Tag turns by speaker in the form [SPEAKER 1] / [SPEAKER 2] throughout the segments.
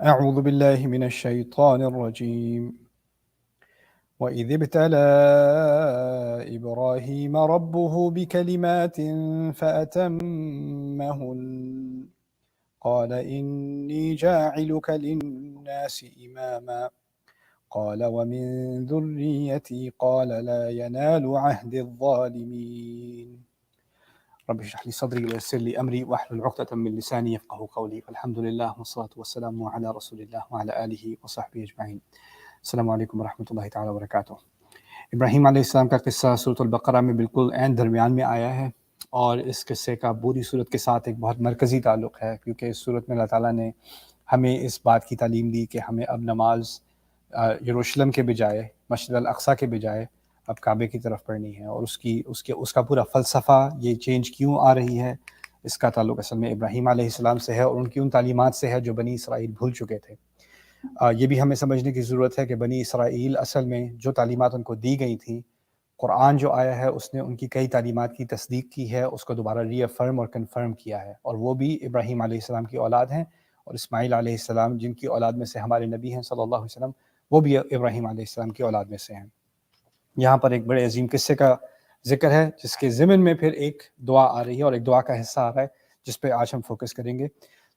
[SPEAKER 1] أعوذ بالله من الشيطان الرجيم وإذ ابتلى إبراهيم ربه بكلمات فأتمهن قال إني جاعلك للناس إماما قال ومن ذريتي قال لا ينال عهد الظالمين رب اشرح لي صدري ويسر لي أمري واحلل عقدة من لساني يفقهوا قولي فالحمد لله والصلاة والسلام على رسول الله وعلى آله وصحبه أجمعين. السلام علیکم ورحمۃ اللہ تعالیٰ وبرکاتہ۔ ابراہیم علیہ السلام کا قصہ سورۃ البقرہ میں بالکل عین درمیان میں آیا ہے، اور اس قصے کا پوری صورت کے ساتھ ایک بہت مرکزی تعلق ہے، کیونکہ اس صورت میں اللہ تعالیٰ نے ہمیں اس بات کی تعلیم دی کہ ہمیں اب نماز یروشلم کے بجائے، مسجد الاقصیٰ کے بجائے اب کعبے کی طرف پڑھنی ہے، اور اس کا پورا فلسفہ، یہ چینج کیوں آ رہی ہے، اس کا تعلق اصل میں ابراہیم علیہ السلام سے ہے، اور ان کی ان تعلیمات سے ہے جو بنی اسرائیل بھول چکے تھے۔ یہ بھی ہمیں سمجھنے کی ضرورت ہے کہ بنی اسرائیل اصل میں جو تعلیمات ان کو دی گئی تھیں، قرآن جو آیا ہے اس نے ان کی کئی تعلیمات کی تصدیق کی ہے، اس کو دوبارہ ری افرم اور کنفرم کیا ہے، اور وہ بھی ابراہیم علیہ السلام کی اولاد ہیں، اور اسماعیل علیہ السلام جن کی اولاد میں سے ہمارے نبی ہیں صلی اللہ علیہ وسلم، وہ بھی ابراہیم علیہ السلام کی اولاد میں سے ہیں۔ یہاں پر ایک بڑے عظیم قصے کا ذکر ہے، جس کے ضمن میں پھر ایک دعا آ رہی ہے، اور ایک دعا کا حصہ آ رہا ہے جس پہ آج ہم فوکس کریں گے۔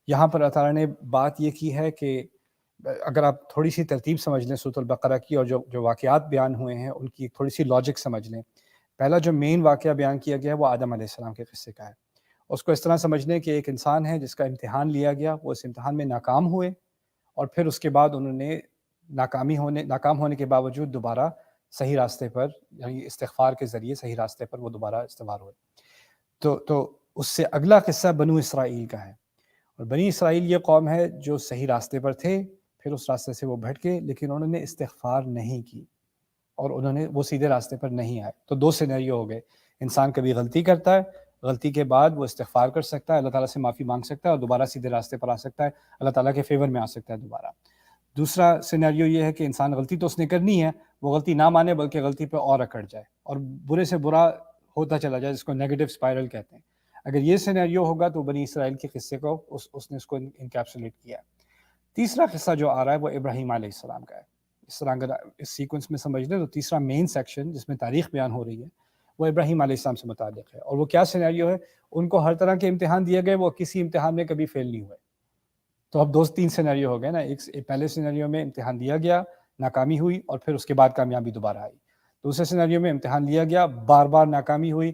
[SPEAKER 1] یہاں پر اللہ تعالیٰ نے بات یہ کی ہے کہ اگر آپ تھوڑی سی ترتیب سمجھ لیں سورۃ البقرہ کی، اور جو واقعات بیان ہوئے ہیں ان کی تھوڑی سی لاجک سمجھ لیں۔ پہلا جو مین واقعہ بیان کیا گیا ہے وہ آدم علیہ السلام کے قصے کا ہے۔ اس کو اس طرح سمجھ لیں کہ ایک انسان ہے جس کا امتحان لیا گیا، وہ اس امتحان میں ناکام ہوئے، اور پھر اس کے بعد انہوں نے ناکام ہونے کے باوجود دوبارہ صحیح راستے پر، یعنی استغفار کے ذریعے صحیح راستے پر وہ دوبارہ استوار ہوئے۔ تو اس سے اگلا قصہ بنو اسرائیل کا ہے، اور بنی اسرائیل یہ قوم ہے جو صحیح راستے پر تھے، پھر اس راستے سے وہ بھٹکے، لیکن انہوں نے استغفار نہیں کی، اور وہ سیدھے راستے پر نہیں آئے۔ تو دو سینیریو ہو گئے، انسان کبھی غلطی کرتا ہے، غلطی کے بعد وہ استغفار کر سکتا ہے، اللہ تعالیٰ سے معافی مانگ سکتا ہے، اور دوبارہ سیدھے راستے پر آ سکتا ہے، اللہ تعالیٰ کے فیور میں آ سکتا ہے دوبارہ۔ دوسرا سینیریو یہ ہے کہ انسان غلطی تو اس نے کرنی ہے، وہ غلطی نہ مانے بلکہ غلطی پہ اور اکڑ جائے، اور برے سے برا ہوتا چلا جائے، جس کو نیگیٹو اسپائرل کہتے ہیں۔ اگر یہ سینیریو ہوگا تو بنی اسرائیل کے قصے کو اس نے اس کو انکیپسولیٹ کیا ہے۔ تیسرا قصہ جو آ رہا ہے وہ ابراہیم علیہ السلام کا ہے۔ اس طرح اگر اس سیکوینس میں سمجھ لیں تو تیسرا مین سیکشن جس میں تاریخ بیان ہو رہی ہے وہ ابراہیم علیہ السلام سے متعلق ہے، اور وہ کیا سینیریو ہے؟ ان کو ہر طرح کے امتحان دیے گئے، وہ کسی امتحان میں کبھی فیل نہیں ہوئے۔ تو اب تین سینیریو ہو گئے نا، ایک پہلے سینیریو میں امتحان دیا گیا، ناکامی ہوئی، اور پھر اس کے بعد کامیابی دوبارہ آئی۔ دوسرے سینیریو میں امتحان لیا گیا، بار بار ناکامی ہوئی،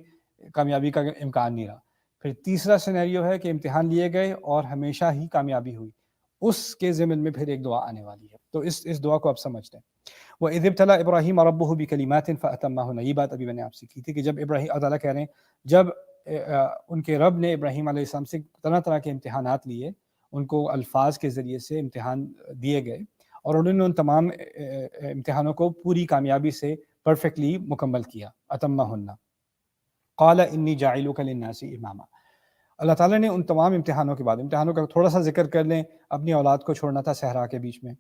[SPEAKER 1] کامیابی کا امکان نہیں رہا۔ پھر تیسرا سینیریو ہے کہ امتحان لیے گئے اور ہمیشہ ہی کامیابی ہوئی، اس کے ضمن میں پھر ایک دعا آنے والی ہے۔ تو اس دعا کو آپ سمجھتے ہیں۔ وَإِذِ ابْتَلَىٰ إِبْرَاهِيمَ رَبُّهُ بِكَلِمَاتٍ فَأَتَمَّهُنَّ، یہ بات ابھی میں نے آپ سے کی تھی کہ جب ابراہیم، اللہ تعالیٰ کہہ رہے ہیں جب ان کے رب نے ابراہیم علیہ السلام سے طرح طرح کے امتحانات لیے، ان کو الفاظ کے ذریعے سے امتحان دیے گئے، اور انہوں نے ان تمام امتحانوں کو پوری کامیابی سے پرفیکٹلی مکمل کیا۔ أَتَمَّهُنَّ قَالَ إِنِّي جَاعِلُكَ لِلنَّاسِ إِمَامًا، اللہ تعالیٰ نے ان تمام امتحانوں کے بعد، امتحانوں کا تھوڑا سا ذکر کر لیں، اپنی اولاد کو چھوڑنا تھا صحرا کے بیچ میں،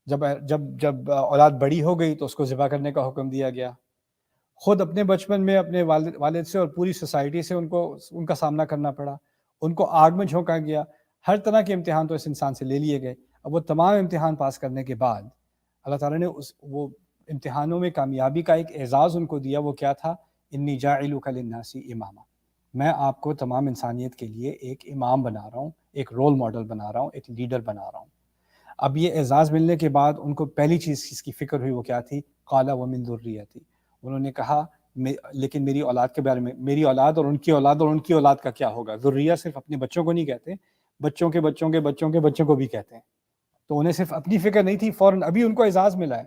[SPEAKER 1] جب اولاد بڑی ہو گئی تو اس کو ذبح کرنے کا حکم دیا گیا۔ خود اپنے بچپن میں اپنے والد سے اور پوری سوسائٹی سے ان کا سامنا کرنا پڑا، ان کو آگ میں جھونکا گیا، ہر طرح کے امتحان تو اس انسان سے لے لیے گئے۔ اب وہ تمام امتحان پاس کرنے کے بعد اللہ تعالیٰ نے وہ امتحانوں میں کامیابی کا ایک اعزاز ان کو دیا، وہ کیا تھا؟ انی جاعلک للناس اماما، میں آپ کو تمام انسانیت کے لیے ایک امام بنا رہا ہوں، ایک رول ماڈل بنا رہا ہوں، ایک لیڈر بنا رہا ہوں۔ اب یہ اعزاز ملنے کے بعد ان کو پہلی چیز جس کی فکر ہوئی وہ کیا تھی؟ قال ومن ذریتی، انہوں نے کہا لیکن میری اولاد کے بارے میں، میری اولاد اور ان کی اولاد اور ان کی اولاد کا کیا ہوگا؟ ذریہ صرف اپنے بچوں کو نہیں کہتے، بچوں کے بچوں کے بچوں کے بچوں کو بھی کہتے ہیں۔ تو انہیں صرف اپنی فکر نہیں تھی، فوراً ابھی ان کو اعزاز ملا ہے،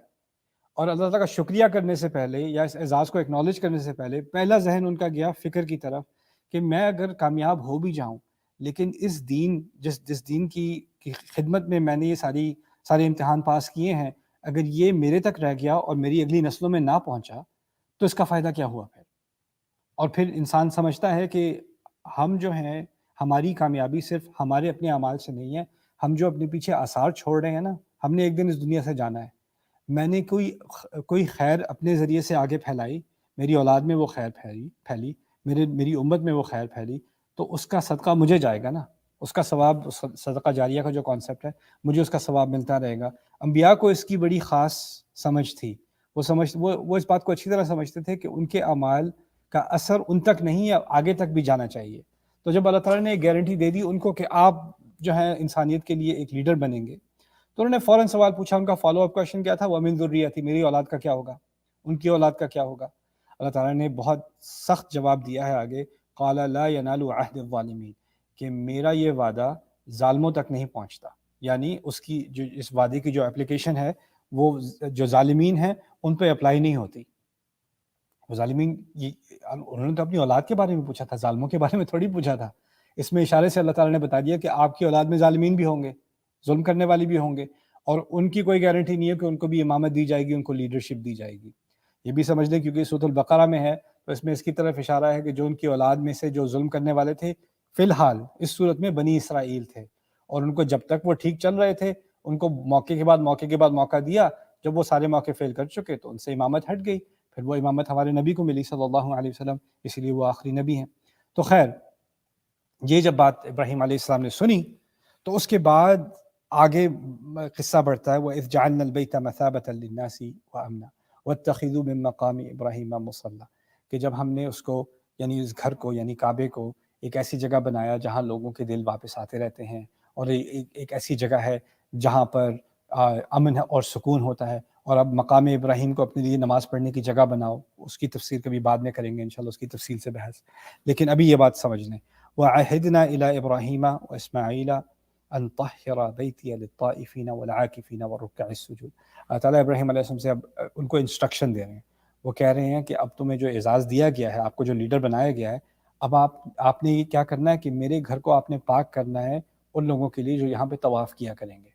[SPEAKER 1] اور اللہ تعالیٰ کا شکریہ کرنے سے پہلے یا اس اعزاز کو اکنالج کرنے سے پہلے پہلا ذہن ان کا گیا فکر کی طرف کہ میں اگر کامیاب ہو بھی جاؤں، لیکن اس دین جس دین کی خدمت میں میں نے یہ سارے امتحان پاس کیے ہیں، اگر یہ میرے تک رہ گیا اور میری اگلی نسلوں میں نہ پہنچا تو اس کا فائدہ کیا ہوا پھر؟ اور پھر انسان سمجھتا ہے کہ ہم جو ہیں، ہماری کامیابی صرف ہمارے اپنے اعمال سے نہیں ہے، ہم جو اپنے پیچھے آثار چھوڑ رہے ہیں نا، ہم نے ایک دن اس دنیا سے جانا ہے۔ میں نے کوئی خیر اپنے ذریعے سے آگے پھیلائی، میری اولاد میں وہ خیر پھیلی، میری امت میں وہ خیر پھیلی، تو اس کا صدقہ مجھے جائے گا نا۔ اس کا ثواب، صدقہ جاریہ کا جو کانسیپٹ ہے، مجھے اس کا ثواب ملتا رہے گا۔ انبیاء کو اس کی بڑی خاص سمجھ تھی، وہ اس بات کو اچھی طرح سمجھتے تھے کہ ان کے اعمال کا اثر ان تک نہیں ہے، آگے تک بھی جانا چاہیے۔ تو جب اللہ تعالیٰ نے ایک گارنٹی دے دی ان کو کہ آپ جو ہے انسانیت کے لیے ایک لیڈر بنیں گے، تو انہوں نے فوراً سوال پوچھا۔ ان کا فالو اپ کویشچن کیا تھا؟ وَمِن ذُرِّيَّتِي، میری اولاد کا کیا ہوگا، ان کی اولاد کا کیا ہوگا؟ اللہ تعالیٰ نے بہت سخت جواب دیا ہے آگے، قال لا ينال عہد الظالمین، کہ میرا یہ وعدہ ظالموں تک نہیں پہنچتا، یعنی اس کی جو اس وعدے کی جو اپلیکیشن ہے وہ جو ظالمین ہیں ان پہ اپلائی نہیں ہوتی۔ وہ ظالمین، انہوں نے تو اپنی اولاد کے بارے میں پوچھا تھا، ظالموں کے بارے میں تھوڑی پوچھا تھا۔ اس میں اشارے سے اللہ تعالیٰ نے بتا دیا کہ آپ کی اولاد میں ظالمین بھی ہوں گے، ظلم کرنے والی بھی ہوں گے، اور ان کی کوئی گارنٹی نہیں ہے کہ ان کو بھی امامت دی جائے گی، ان کو لیڈرشپ دی جائے گی۔ یہ بھی سمجھ لیں کیونکہ سورۃ البقرہ میں ہے تو اس میں اس کی طرف اشارہ ہے کہ جو ان کی اولاد میں سے جو ظلم کرنے والے تھے فی الحال اس صورت میں بنی اسرائیل تھے، اور ان کو جب تک وہ ٹھیک چل رہے تھے ان کو موقع کے بعد موقع دیا، جب وہ سارے موقع فیل کر چکے تو ان سے امامت ہٹ گئی، پھر وہ امامت ہمارے نبی کو ملی صلی اللہ علیہ وسلم، اسی لیے وہ آخری نبی ہیں۔ تو خیر، یہ جب بات ابراہیم علیہ السلام نے سنی تو اس کے بعد آگے قصہ بڑھتا ہے، وَإِذْ جَعَلْنَا الْبَيْتَ مَثَابَةً لِلنَّاسِ وَأَمْنًا وَاتَّخِذُوا مِن مَّقَامِ إِبْرَاهِيمَ مُصَلًّى، کہ جب ہم نے اس کو، یعنی اس گھر کو، یعنی کعبے کو ایک ایسی جگہ بنایا جہاں لوگوں کے دل واپس آتے رہتے ہیں، اور ایک ایسی جگہ ہے جہاں پر امن اور سکون ہوتا ہے، اور اب مقام ابراہیم کو اپنے لیے نماز پڑھنے کی جگہ بناؤ۔ اس کی تفسیر کبھی بعد میں کریں گے انشاءاللہ، اس کی تفصیل سے بحث، لیکن ابھی یہ بات سمجھ لیں۔ وَعَهِدْنَا إِلَىٰ إِبْرَاهِيمَ وَإِسْمَاعِيلَ أَن طَهِّرَ بَيْتِيَ لِلطَّائِفِينَ وَالْعَاكِفِينَ وَالرُّكَّعِ السُّجُودِ۔ اللہ تعالیٰ ابراہیم علیہ السلام سے اب ان کو انسٹرکشن دے رہے ہیں، وہ کہہ رہے ہیں کہ اب تمہیں جو اعزاز دیا گیا ہے، آپ کو جو لیڈر بنایا گیا ہے، اب آپ نے یہ کیا کرنا ہے کہ میرے گھر کو آپ نے پاک کرنا ہے ان لوگوں کے لیے جو یہاں پہ طواف کیا کریں گے،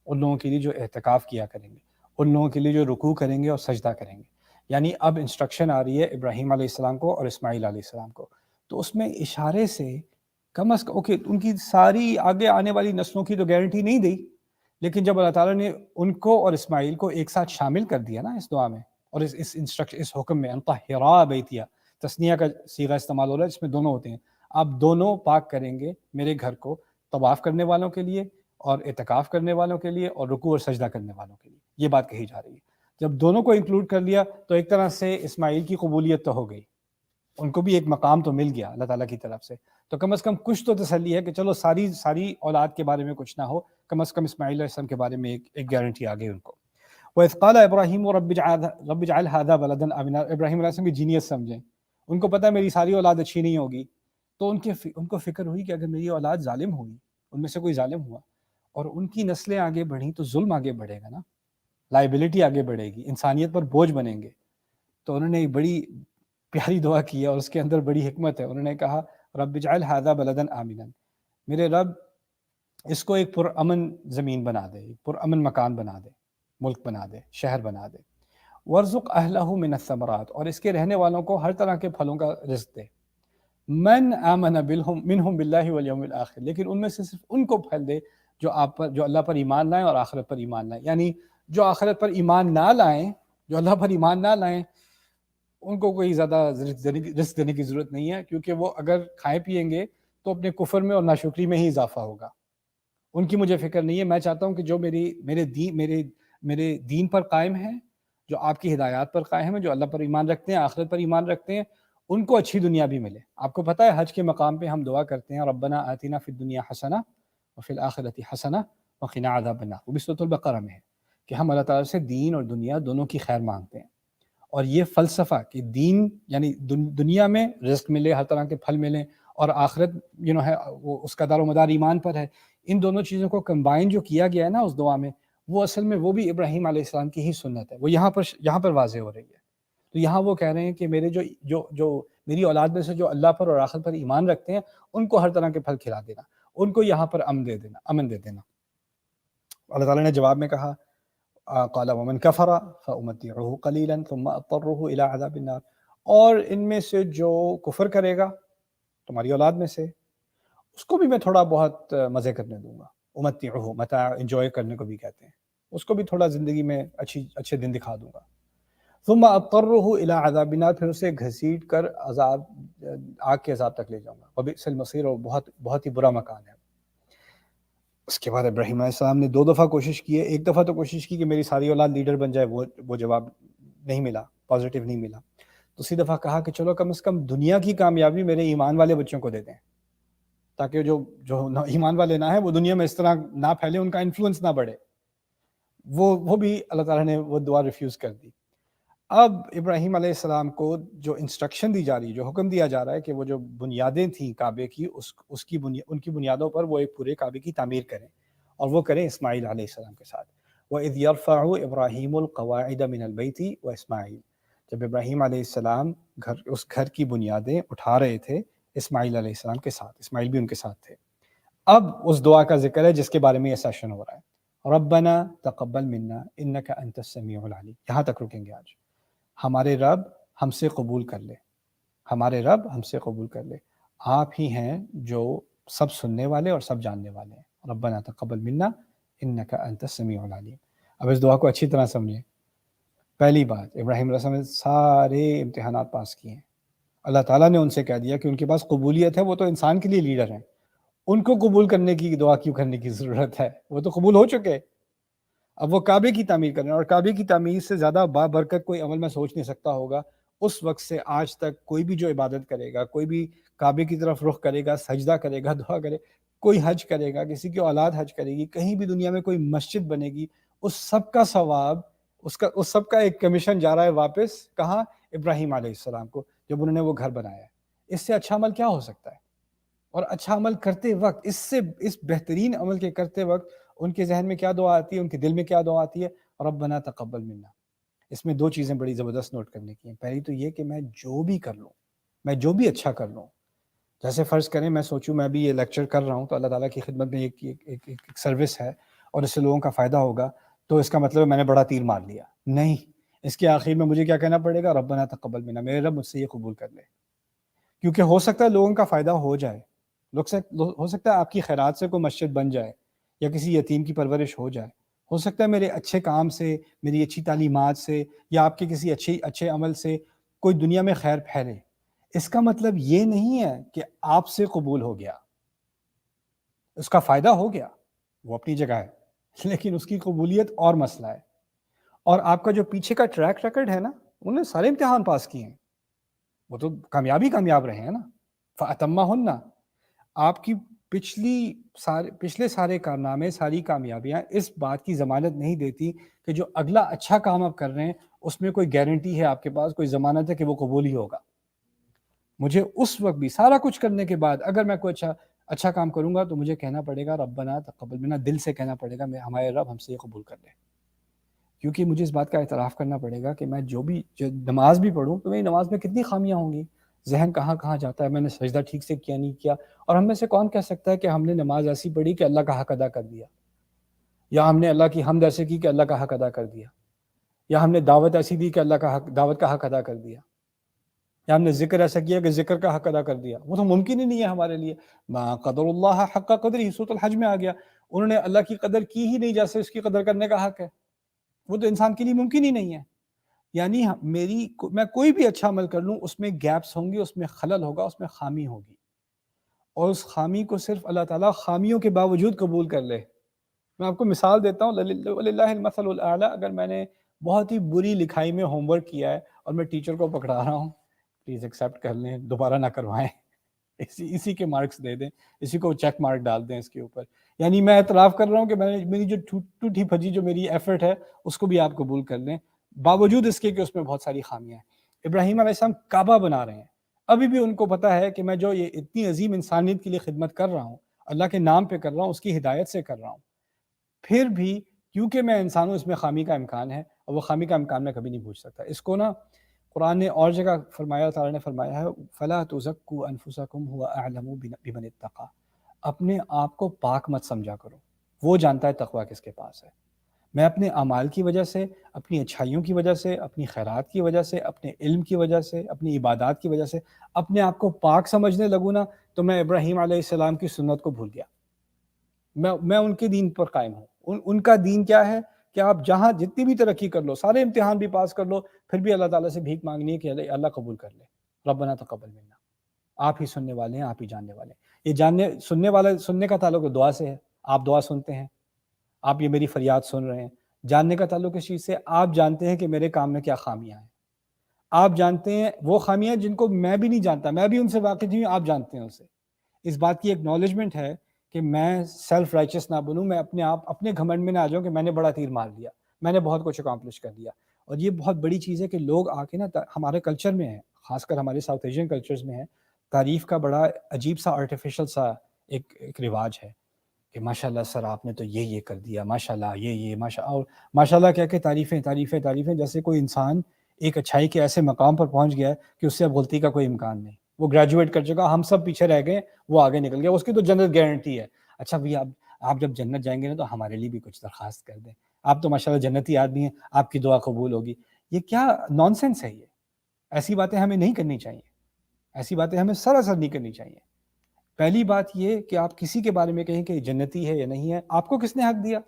[SPEAKER 1] ان لوگوں کے لیے جو اعتکاف کیا کریں گے، ان لوگوں کے لیے جو رکوع کریں گے اور سجدہ کریں گے۔ یعنی اب انسٹرکشن آ رہی ہے ابراہیم علیہ السلام کو اور اسماعیل علیہ السلام کو، تو اس میں اشارے سے کم از کم اوکے ان کی ساری آگے آنے والی نسلوں کی تو گارنٹی نہیں دی، لیکن جب اللہ تعالیٰ نے ان کو اور اسماعیل کو ایک ساتھ شامل کر دیا نا اس دعا میں اور اس انسٹرکشن، اس حکم میں، انطہرا بیتیا، تثنیہ کا صیغہ استعمال ہو رہا ہے جس میں دونوں ہوتے ہیں، آپ دونوں پاک کریں گے میرے گھر کو طواف کرنے والوں کے لیے اور اعتکاف کرنے والوں کے لیے اور رکوع اور سجدہ کرنے والوں کے لیے، یہ بات کہی جا رہی ہے۔ جب دونوں کو انکلوڈ کر لیا تو ایک طرح سے اسماعیل کی قبولیت تو ہو گئی، ان کو بھی ایک مقام تو مل گیا اللہ تعالیٰ کی طرف سے، تو کم از کم کچھ تو تسلی ہے کہ چلو ساری اولاد کے بارے میں کچھ نہ ہو، کم از کم اسماعیل علیہ السلام کے بارے میں ایک گارنٹی آ گئی ان کو۔ وَإِذْ قَالَ إِبْرَاهِيمُ رَبِّ اجْعَلْ هَٰذَا بَلَدًا آمِنًا، ابراہیم علیہ السلام کی جینیس سمجھیں، ان کو پتہ ہے میری ساری اولاد اچھی نہیں ہوگی، تو ان کو فکر ہوئی کہ اگر میری اولاد ظالم ہوئی، ان میں سے کوئی ظالم ہوا اور ان کی نسلیں آگے بڑھیں تو ظلم آگے بڑھے گا نا، لائبلٹی آگے بڑھے گی، انسانیت پر بوجھ بنیں گے۔ تو انہوں نے ایک بڑی پیاری دعا کی ہے اور اس کے اندر بڑی حکمت ہے، انہوں نے کہا رب اجعل ھذا بلدا آمنا، میرے رب اس کو ایک پرامن زمین بنا دے، ایک پرامن مکان بنا دے، ملک بنا دے، شہر بنا دے، وارزق اہلہ من الثمرات، اور اس کے رہنے والوں کو ہر طرح کے پھلوں کا رزق دے، من آمن منہم باللہ والیوم الآخر، لیکن ان میں سے صرف ان کو پھل دے جو اللہ پر ایمان لائیں اور آخرت پر ایمان لائیں، یعنی جو آخرت پر ایمان نہ لائیں، جو اللہ پر ایمان نہ لائیں، ان کو کوئی زیادہ رزق دینے کی ضرورت نہیں ہے، کیونکہ وہ اگر کھائیں پیئیں گے تو اپنے کفر میں اور ناشکری میں ہی اضافہ ہوگا، ان کی مجھے فکر نہیں ہے۔ میں چاہتا ہوں کہ جو میرے دین پر قائم ہیں، جو آپ کی ہدایات پر قائم ہیں، جو اللہ پر ایمان رکھتے ہیں، آخرت پر ایمان رکھتے ہیں، ان کو اچھی دنیا بھی ملے۔ آپ کو پتہ ہے حج کے مقام پہ ہم دعا کرتے ہیں ربنا آتنا فی الدنیا حسنہ وفی الآخرۃ حسنہ وقنا عذاب النار، وہ بھی سورۃ البقرہ میں ہے کہ ہم اللہ تعالیٰ سے دین اور دنیا دونوں کی خیر مانگتے ہیں، اور یہ فلسفہ کہ دین یعنی دنیا میں رزق ملے، ہر طرح کے پھل ملیں، اور آخرت ہے وہ اس کا دار و مدار ایمان پر ہے، ان دونوں چیزوں کو کمبائن جو کیا گیا ہے نا اس دعا میں، وہ اصل میں وہ بھی ابراہیم علیہ السلام کی ہی سنت ہے، وہ یہاں پر واضح ہو رہی ہے۔ تو یہاں وہ کہہ رہے ہیں کہ میرے جو میری اولاد میں سے جو اللہ پر اور آخرت پر ایمان رکھتے ہیں ان کو ہر طرح کے پھل کھلا دینا، ان کو یہاں پر امن دے دینا۔ اللہ تعالیٰ نے جواب میں کہا قال ومن کفر فامتعه قلیلا ثم اضطره الى عذاب النار، اور ان میں سے جو کفر کرے گا تمہاری اولاد میں سے، اس کو بھی میں تھوڑا بہت مزے کرنے دوں گا، امتعه متاع انجوائے کرنے کو بھی کہتے ہیں، اس کو بھی تھوڑا زندگی میں اچھے دن دکھا دوں گا، ثم اضطره الى عذاب النار، پھر اسے گھسیٹ کر آگ کے عذاب تک لے جاؤں گا، وبئس المصیر، اور بہت ہی برا مکان ہے۔ اس کے بعد ابراہیم علیہ السلام نے 2 دفعہ کوشش کی ہے. ایک دفعہ تو کوشش کی کہ میری ساری اولاد لیڈر بن جائے، وہ جواب نہیں ملا، پازیٹیو نہیں ملا. دوسری دفعہ کہا کہ چلو کم از کم دنیا کی کامیابی میرے ایمان والے بچوں کو دے دیں، تاکہ جو ایمان والے نہ ہیں وہ دنیا میں اس طرح نہ پھیلے، ان کا انفلوئنس نہ بڑھے. وہ بھی اللہ تعالیٰ نے وہ دعا ریفیوز کر دی. اب ابراہیم علیہ السلام کو جو انسٹرکشن دی جا رہی، جو حکم دیا جا رہا ہے کہ وہ جو بنیادیں تھیں کعبے کی، ان کی بنیادوں پر وہ ایک پورے کعبے کی تعمیر کریں، اور وہ کریں اسماعیل علیہ السلام کے ساتھ. وَإِذْ يَرْفَعُ إِبْرَاهِيمُ الْقَوَاعِدَ مِنَ الْبَيْتِ وَإِسْمَاعِيلُ، جب ابراہیم علیہ السلام اس گھر کی بنیادیں اٹھا رہے تھے اسماعیل علیہ السلام کے ساتھ، اسماعیل بھی ان کے ساتھ تھے. اب اس دعا کا ذکر ہے جس کے بارے میں یہ سیشن ہو رہا ہے. ربنا تقبل منا انک انت السمیع العلیم. یہاں تک رکیں گے آج. ہمارے رب ہم سے قبول کر لے، ہمارے رب ہم سے قبول کر لے، آپ ہی ہیں جو سب سننے والے اور سب جاننے والے ہیں. ربنا تقبل منا انک انت السمیع العلیم. اب اس دعا کو اچھی طرح سمجھیں. پہلی بات، ابراہیم علیہ السلام نے سارے امتحانات پاس کیے ہیں. اللہ تعالیٰ نے ان سے کہہ دیا کہ ان کے پاس قبولیت ہے، وہ تو انسان کے لیے لیڈر ہیں، ان کو قبول کرنے کی دعا کیوں کرنے کی ضرورت ہے؟ وہ تو قبول ہو چکے. اب وہ کعبے کی تعمیر کریں، اور کعبے کی تعمیر سے زیادہ بابرکت کوئی عمل میں سوچ نہیں سکتا ہوگا. اس وقت سے آج تک کوئی بھی جو عبادت کرے گا، کوئی بھی کعبے کی طرف رخ کرے گا، سجدہ کرے گا، دعا کرے، کوئی حج کرے گا، کسی کی اولاد حج کرے گی، کہیں بھی دنیا میں کوئی مسجد بنے گی، اس سب کا ثواب، اس سب کا ایک کمیشن جا رہا ہے واپس کہاں؟ ابراہیم علیہ السلام کو، جب انہوں نے وہ گھر بنایا ہے. اس سے اچھا عمل کیا ہو سکتا ہے؟ اور اچھا عمل کرتے وقت، اس بہترین عمل کے کرتے وقت ان کے ذہن میں کیا دعا آتی ہے، ان کے دل میں کیا دعا آتی ہے؟ ربنا تقبل منا. اس میں 2 چیزیں بڑی زبردست نوٹ کرنے کی ہیں. پہلی تو یہ کہ میں جو بھی کر لوں، میں جو بھی اچھا کر لوں، جیسے فرض کریں میں سوچوں میں بھی یہ لیکچر کر رہا ہوں تو اللہ تعالیٰ کی خدمت میں ایک سروس ہے اور اس سے لوگوں کا فائدہ ہوگا، تو اس کا مطلب ہے میں نے بڑا تیر مار لیا. نہیں، اس کے آخر میں مجھے کیا کہنا پڑے گا؟ ربنا تقبل منا، میرے رب مجھ سے یہ قبول کر لے. کیونکہ ہو سکتا ہے لوگوں کا فائدہ ہو جائے، ہو سکتا ہے آپ کی خیرات سے کوئی مسجد بن جائے، یا کسی یتیم کی پرورش ہو جائے، ہو سکتا ہے میرے اچھے کام سے، میری اچھی تعلیمات سے، یا آپ کے کسی اچھے عمل سے کوئی دنیا میں خیر پھیلے. اس کا مطلب یہ نہیں ہے کہ آپ سے قبول ہو گیا. اس کا فائدہ ہو گیا، وہ اپنی جگہ ہے، لیکن اس کی قبولیت اور مسئلہ ہے. اور آپ کا جو پیچھے کا ٹریک ریکارڈ ہے نا، انہوں نے سارے امتحان پاس کیے ہیں، وہ تو کامیاب رہے ہیں نا. فَأَتَمَّهُنَّ، آپ کی پچھلے سارے کارنامے، ساری کامیابیاں اس بات کی ضمانت نہیں دیتی کہ جو اگلا اچھا کام آپ کر رہے ہیں اس میں کوئی گارنٹی ہے آپ کے پاس، کوئی ضمانت ہے کہ وہ قبول ہی ہوگا. مجھے اس وقت بھی سارا کچھ کرنے کے بعد اگر میں کوئی اچھا کام کروں گا تو مجھے کہنا پڑے گا ربنا تقبل منا، دل سے کہنا پڑے گا ہمارے رب ہم سے یہ قبول کر لے. کیونکہ مجھے اس بات کا اعتراف کرنا پڑے گا کہ میں جو نماز بھی پڑھوں تو میری نماز میں کتنی خامیاں ہوں گی. ذہن کہاں جاتا ہے، میں نے سجدہ ٹھیک سے کیا نہیں کیا. اور ہم میں سے کون کہہ سکتا ہے کہ ہم نے نماز ایسی پڑھی کہ اللہ کا حق ادا کر دیا، یا ہم نے اللہ کی حمد ایسے کی کہ اللہ کا حق ادا کر دیا، یا ہم نے دعوت ایسی دی کہ دعوت کا حق ادا کر دیا، یا ہم نے ذکر ایسا کیا کہ ذکر کا حق ادا کر دیا. وہ تو ممکن ہی نہیں ہے ہمارے لیے. ما قدر اللہ حق قدرہ، سورۃ الحج میں آ گیا. انہوں نے اللہ کی قدر کی ہی نہیں جیسے اس کی قدر کرنے کا حق ہے. وہ تو انسان کے لیے ممکن ہی نہیں ہے. یعنی میں کوئی بھی اچھا عمل کر لوں اس میں گیپس ہوں گی، اس میں خلل ہوگا، اس میں خامی ہوگی، اور اس خامی کو صرف اللہ تعالیٰ خامیوں کے باوجود قبول کر لے. میں آپ کو مثال دیتا ہوں، وَلِلَّهِ الْمَثَلُ الْأَعْلَىٰ. اگر میں نے بہت ہی بری لکھائی میں ہوم ورک کیا ہے اور میں ٹیچر کو پکڑا رہا ہوں، پلیز ایکسیپٹ کر لیں، دوبارہ نہ کروائیں، اسی کے مارکس دے دیں، اسی کو چیک مارک ڈال دیں اس کے اوپر. یعنی میں اعتراف کر رہا ہوں کہ میری جو ٹوٹی پھجی جو میری ایفرٹ ہے اس کو بھی آپ قبول کر لیں، باوجود اس کے کہ اس میں بہت ساری خامیاں ہیں. ابراہیم علیہ السلام کعبہ بنا رہے ہیں، ابھی بھی ان کو پتا ہے کہ میں جو یہ اتنی عظیم انسانیت کے لیے خدمت کر رہا ہوں، اللہ کے نام پہ کر رہا ہوں، اس کی ہدایت سے کر رہا ہوں، پھر بھی کیونکہ میں انسان ہوں اس میں خامی کا امکان ہے، اور وہ خامی کا امکان میں کبھی نہیں پوچھ سکتا. اس کو نا قرآن نے اور جگہ فرمایا، تعالیٰ نے فرمایا ہے فَلَا تُزَكُّوا أَنفُسَكُمْ هُوَ أَعْلَمُ بِمَنِ اتَّقَىٰ. اپنے آپ کو پاک مت سمجھا کرو، وہ جانتا ہے تقویٰ کس کے پاس ہے. میں اپنے اعمال کی وجہ سے، اپنی اچھائیوں کی وجہ سے، اپنی خیرات کی وجہ سے، اپنے علم کی وجہ سے، اپنی عبادات کی وجہ سے اپنے آپ کو پاک سمجھنے لگوں نا تو میں ابراہیم علیہ السلام کی سنت کو بھول گیا. میں ان کے دین پر قائم ہوں. ان کا دین کیا ہے کہ آپ جہاں جتنی بھی ترقی کر لو، سارے امتحان بھی پاس کر لو، پھر بھی اللہ تعالیٰ سے بھیک مانگنی ہے کہ اللہ قبول کر لے. ربنا تقبل منا. آپ ہی سننے والے ہیں، آپ ہی جاننے والے ہیں. یہ سننے کا تعلق دعا سے ہے. آپ دعا سنتے ہیں، آپ یہ میری فریاد سن رہے ہیں۔ جاننے کا تعلق اس چیز سے، آپ جانتے ہیں کہ میرے کام میں کیا خامیاں ہیں، آپ جانتے ہیں وہ خامیاں جن کو میں بھی نہیں جانتا، میں بھی ان سے واقف نہیں ہوں، آپ جانتے ہیں اسے۔ اس بات کی ایکنالجمنٹ ہے کہ میں سیلف رائچس نہ بنوں، میں اپنے آپ اپنے گھمنڈ میں نہ آ جاؤں کہ میں نے بڑا تیر مار لیا، میں نے بہت کچھ اکامپلش کر لیا۔ اور یہ بہت بڑی چیز ہے کہ لوگ آ کے نا ہمارے کلچر میں ہے، خاص کر ہمارے ساؤتھ ایشین کلچرز میں ہے، تعریف کا بڑا عجیب سا آرٹیفیشل سا ایک رواج ہے کہ ماشاء اللہ سر آپ نے تو یہ کر دیا، ماشاء اللہ یہ اور ماشاء اللہ کہہ کے تعریفیں، جیسے کوئی انسان ایک اچھائی کے ایسے مقام پر پہنچ گیا ہے کہ اس سے اب غلطی کا کوئی امکان نہیں، وہ گریجویٹ کر چکا، ہم سب پیچھے رہ گئے، وہ آگے نکل گیا، اس کی تو جنت گارنٹی ہے۔ اچھا بھئی آپ جب جنت جائیں گے نا تو ہمارے لیے بھی کچھ درخواست کر دیں، آپ تو ماشاء اللہ جنتی آدمی ہیں، آپ کی دعا قبول ہوگی۔ یہ کیا نان سینس ہے؟ یہ ایسی باتیں ہمیں نہیں کرنی چاہیے، ایسی باتیں ہمیں سراسر نہیں کرنی چاہیے۔ پہلی بات یہ کہ آپ کسی کے بارے میں کہیں کہ جنتی ہے یا نہیں ہے، آپ کو کس نے حق دیا؟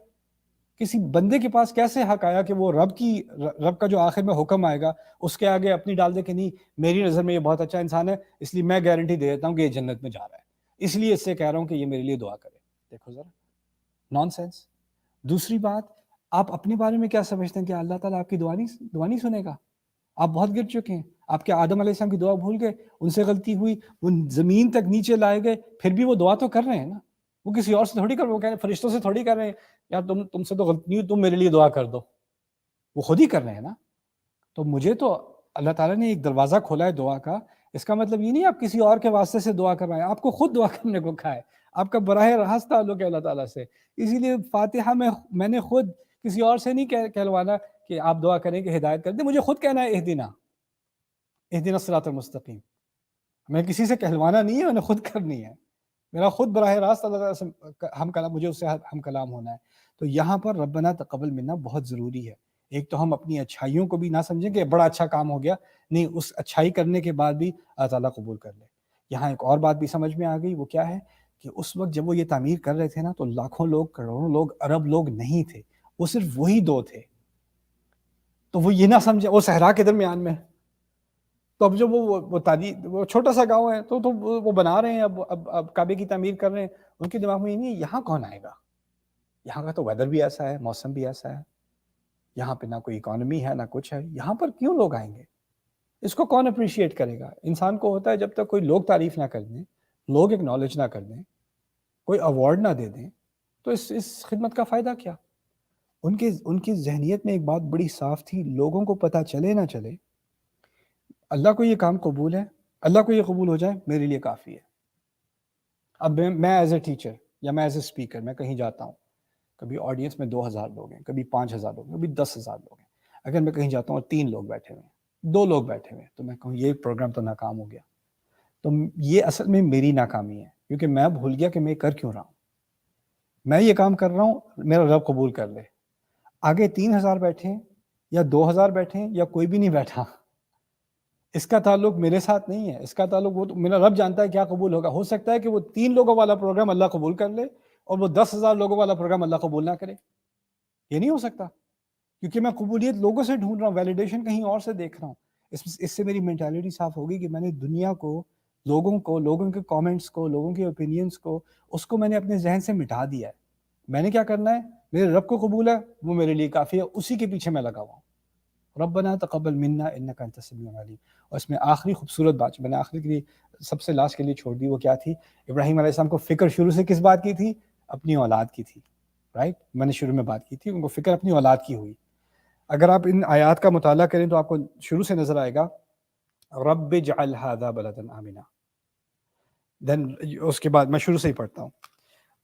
[SPEAKER 1] کسی بندے کے پاس کیسے حق آیا کہ وہ رب کا جو آخر میں حکم آئے گا اس کے آگے اپنی ڈال دے کہ نہیں میری نظر میں یہ بہت اچھا انسان ہے، اس لیے میں گارنٹی دے دیتا ہوں کہ یہ جنت میں جا رہا ہے، اس لیے اس سے کہہ رہا ہوں کہ یہ میرے لیے دعا کرے۔ دیکھو ذرا، نان سینس۔ دوسری بات، آپ اپنے بارے میں کیا سمجھتے ہیں کہ اللہ تعالیٰ آپ کی دعا نہیں سنے گا؟ آپ بہت گر چکے ہیں، آپ کے آدم علیہ السلام کی دعا بھول گئے، ان سے غلطی ہوئی، وہ زمین تک نیچے لائے گئے، پھر بھی وہ دعا تو کر رہے ہیں نا، وہ کسی اور سے تھوڑی کر رہے، وہ کہہ رہے ہیں فرشتوں سے تھوڑی کر رہے ہیں یار تم سے تو غلطی نہیں ہوئی، تم میرے لیے دعا کر دو، وہ خود ہی کر رہے ہیں نا۔ تو مجھے تو اللہ تعالیٰ نے ایک دروازہ کھولا ہے دعا کا، اس کا مطلب یہ نہیں آپ کسی اور کے واسطے سے دعا کر رہے ہیں، آپ کو خود دعا کرنے کو کہا ہے، آپ کا براہ راست تعلق ہے اللہ تعالیٰ سے۔ اسی لیے فاتحہ میں نے خود کسی اور سے نہیں کہلوانا کہ آپ دعا کریں کہ ہدایت کر دیں، مجھے خود کہنا ہے اہدنا الصراط المستقیم، میں کسی سے کہلوانا نہیں ہے، میں نے خود کرنی ہے، میرا خود براہ راست اللہ تعالیٰ سے ہم کلام، مجھے اس سے ہم کلام ہونا ہے۔ تو یہاں پر ربنا تقبل منا بہت ضروری ہے۔ ایک تو ہم اپنی اچھائیوں کو بھی نہ سمجھیں کہ بڑا اچھا کام ہو گیا، نہیں، اس اچھائی کرنے کے بعد بھی اللہ تعالیٰ قبول کر لے۔ یہاں ایک اور بات بھی سمجھ میں آ گئی، وہ کیا ہے کہ اس وقت جب وہ یہ تعمیر کر رہے تھے نا تو لاکھوں لوگ، کروڑوں لوگ، ارب لوگ نہیں تھے، وہ صرف وہی دو تھے۔ تو وہ یہ نہ سمجھے وہ صحرا کے درمیان میں، تو اب جب وہ چھوٹا سا گاؤں ہے تو وہ بنا رہے ہیں، اب کعبے کی تعمیر کر رہے ہیں، ان کے دماغ میں یہ نہیں یہاں کون آئے گا، یہاں کا تو ویدر بھی ایسا ہے، موسم بھی ایسا ہے، یہاں پہ نہ کوئی اکانومی ہے نہ کچھ ہے، یہاں پر کیوں لوگ آئیں گے، اس کو کون اپریشیٹ کرے گا؟ انسان کو ہوتا ہے جب تک کوئی لوگ تعریف نہ کر دیں، لوگ اکنالج نہ کر دیں، کوئی ایوارڈ نہ دے دیں، تو اس خدمت کا فائدہ کیا؟ ان کی ذہنیت میں ایک بات بڑی صاف تھی، لوگوں کو پتہ چلے نہ چلے، اللہ کو یہ کام قبول ہے، اللہ کو یہ قبول ہو جائے میرے لیے کافی ہے۔ اب میں ایز اے ٹیچر یا میں ایز اے اسپیکر میں کہیں جاتا ہوں، کبھی آڈینس میں 2000 لوگ ہیں، کبھی 5000 لوگ ہیں، کبھی 10,000 لوگ ہیں، اگر میں کہیں جاتا ہوں اور 3 لوگ بیٹھے ہوئے ہیں، 2 لوگ بیٹھے ہوئے ہیں، تو میں کہوں یہ پروگرام تو ناکام ہو گیا، تو یہ اصل میں میری ناکامی ہے، کیونکہ میں بھول گیا کہ میں کر کیوں رہا ہوں، میں یہ کام کر رہا ہوں میرا رب قبول کر لے، آگے 3000 بیٹھے ہیں یا 2000 بیٹھے ہیں یا کوئی بھی نہیں بیٹھا، اس کا تعلق میرے ساتھ نہیں ہے، اس کا تعلق وہ میرا رب جانتا ہے کیا قبول ہوگا۔ ہو سکتا ہے کہ وہ 3 لوگوں والا پروگرام اللہ قبول کر لے اور وہ 10,000 لوگوں والا پروگرام اللہ قبول نہ کرے، یہ نہیں ہو سکتا، کیونکہ میں قبولیت لوگوں سے ڈھونڈ رہا ہوں، ویلیڈیشن کہیں اور سے دیکھ رہا ہوں۔ اس سے میری مینٹیلٹی صاف ہوگی کہ میں نے دنیا کو، لوگوں کے کامنٹس کو، لوگوں کے اوپینینز کو، اس کو میں نے اپنے ذہن سے مٹا دیا ہے۔ میں نے کیا کرنا ہے، میرے رب کو قبول ہے وہ میرے لیے کافی ہے، اسی کے پیچھے میں لگا ہوا ہوں۔ ربنا تقبل منا انک انت السمیع العلیم۔ اور اس میں آخری خوبصورت بات میں نے آخری کے لیے سب سے لاسٹ کے لیے چھوڑ دی، وہ کیا تھی؟ ابراہیم علیہ السلام کو فکر شروع سے کس بات کی تھی؟ اپنی اولاد کی تھی، رائٹ؟ میں نے شروع میں بات کی تھی، ان کو فکر اپنی اولاد کی ہوئی۔ اگر آپ ان آیات کا مطالعہ کریں تو آپ کو شروع سے نظر آئے گا رب اجعل ھذا بلدا آمنا، دین اس کے بعد میں شروع سے ہی پڑھتا ہوں،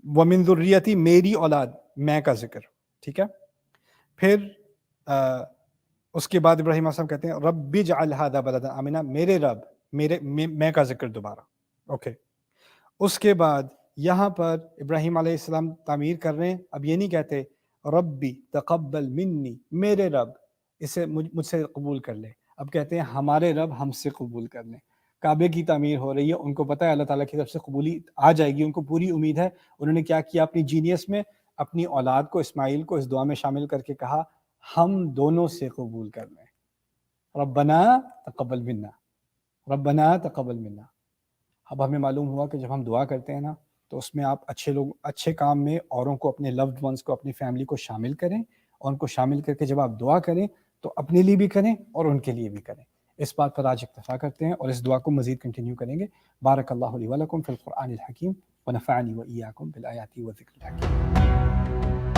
[SPEAKER 1] ومن ذریتی، میری اولاد، میں کا ذکر، ٹھیک ہے؟ پھر اس کے بعد ابراہیم علیہ السلام کہتے ہیں رب اجعل ھذا بلدا آمنا، میرے رب، میں کا ذکر دوبارہ، اوکے۔ اس کے بعد یہاں پر ابراہیم علیہ السلام تعمیر کر رہے ہیں، اب یہ نہیں کہتے ربی تقبل منی، میرے رب اسے مجھ سے قبول کر لے، اب کہتے ہیں ہمارے رب ہم سے قبول کر لیں۔ کعبے کی تعمیر ہو رہی ہے، ان کو پتہ ہے اللہ تعالیٰ کی طرف سے قبولی آ جائے گی، ان کو پوری امید ہے۔ انہوں نے کیا کیا؟ اپنی جینیس میں اپنی اولاد کو، اسماعیل کو، اس دعا میں شامل کر کے کہا ہم دونوں سے قبول کر لیں، ربنا تقبل منا، ربنا تقبل منا۔ اب ہمیں معلوم ہوا کہ جب ہم دعا کرتے ہیں نا تو اس میں آپ اچھے کام میں اوروں کو، اپنے لوڈ ونس کو، اپنی فیملی کو شامل کریں، اور ان کو شامل کر کے جب آپ دعا کریں تو اپنے لیے بھی کریں اور ان کے لیے بھی کریں۔ اس بات پر آج اکتفا کرتے ہیں اور اس دعا کو مزید کنٹینیو کریں گے۔ بارک اللہ لی ولکم فی القرآن الحکیم ونفعنی وإیاکم بالآیات والذکر الحکیم۔